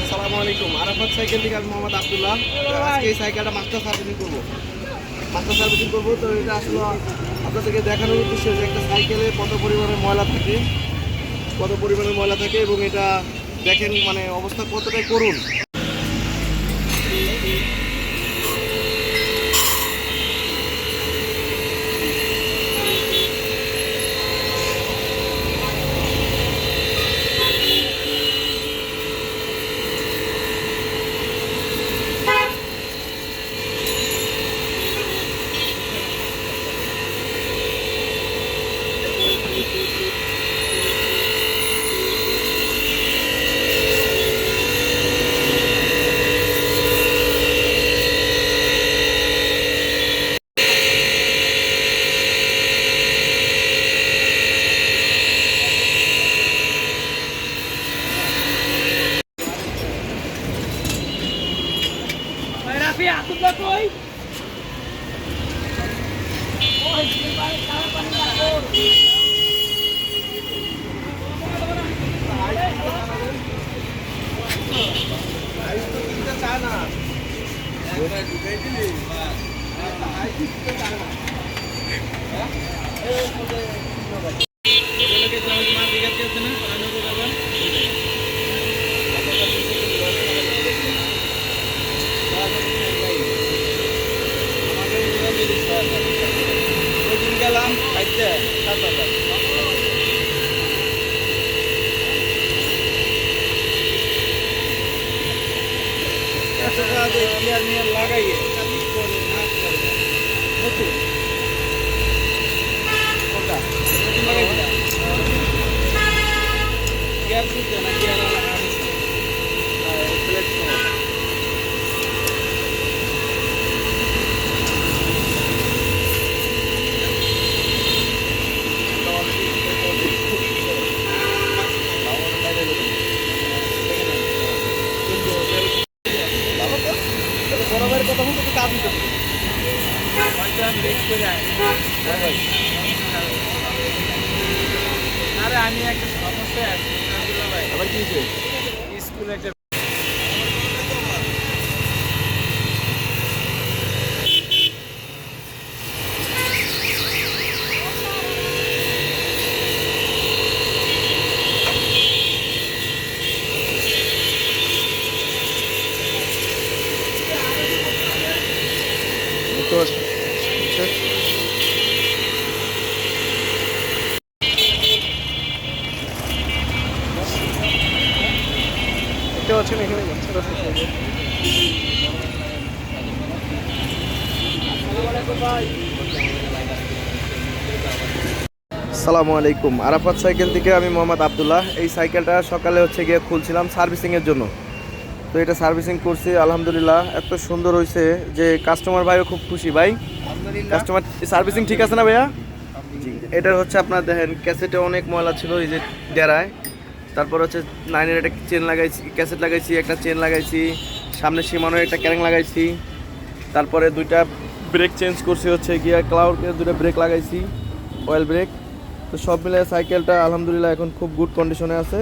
আসসালামু আলাইকুম। আরাফাত সাইকেল থেকে আমি মোহাম্মদ আব্দুল্লাহ। আজকে এই সাইকেলটা মাস্টার সার্ভিসিং করবো। তো এটা আসলে আপনাদেরকে দেখানোর উদ্দেশ্যে যে একটা সাইকেলে কত পরিমাণে ময়লা থাকে এবং এটা দেখেন মানে অবস্থা কতটাই করুন। Rafi, aku belakang. Oh, ini balik kalau paling belakang. গেলাম খাইতে লাগাইয়ে বরাবর কথা বলতে তো কাজ দিতে আরে আমি একটা সমস্যায় আছি ভাই। আবার কি হয়েছে? স্কুলে একটা তো দেখতে পাচ্ছেন এখানে বাচ্চারা আসসালামু আলাইকুম। আরাফাত সাইকেল থেকে আমি মোহাম্মদ আব্দুল্লাহ। এই সাইকেলটা সকালে গিয়ে খুলছিলাম সার্ভিসিংয়ের জন্য। তো এটা সার্ভিসিং করছি, আলহামদুলিল্লাহ এত সুন্দর হয়েছে যে কাস্টমার ভাইও খুব খুশি। ভাই কাস্টমার সার্ভিসিং ঠিক আছে না ভাইয়া? জি, এটা আপনার দেখেন ক্যাসেটে অনেক ময়লা ছিল এই যে ডেরায়। তারপর 9-এর একটা চেন লাগাইছি, ক্যাসেট লাগাইছি, একটা চেন লাগাইছি, সামনে সীমানোর একটা ক্যারেং লাগাইছি, তারপরে 2টা ব্রেক চেঞ্জ করছি গিয়া ক্লাউডের 2টা ব্রেক লাগাইছি, অয়েল ব্রেক। তো সব মিলে সাইকেলটা আলহামদুলিল্লাহ এখন খুব গুড কন্ডিশনে আছে।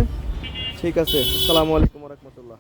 ঠিক আছে, আসসালামু আলাইকুম ওয়া রাহমাতুল্লাহ।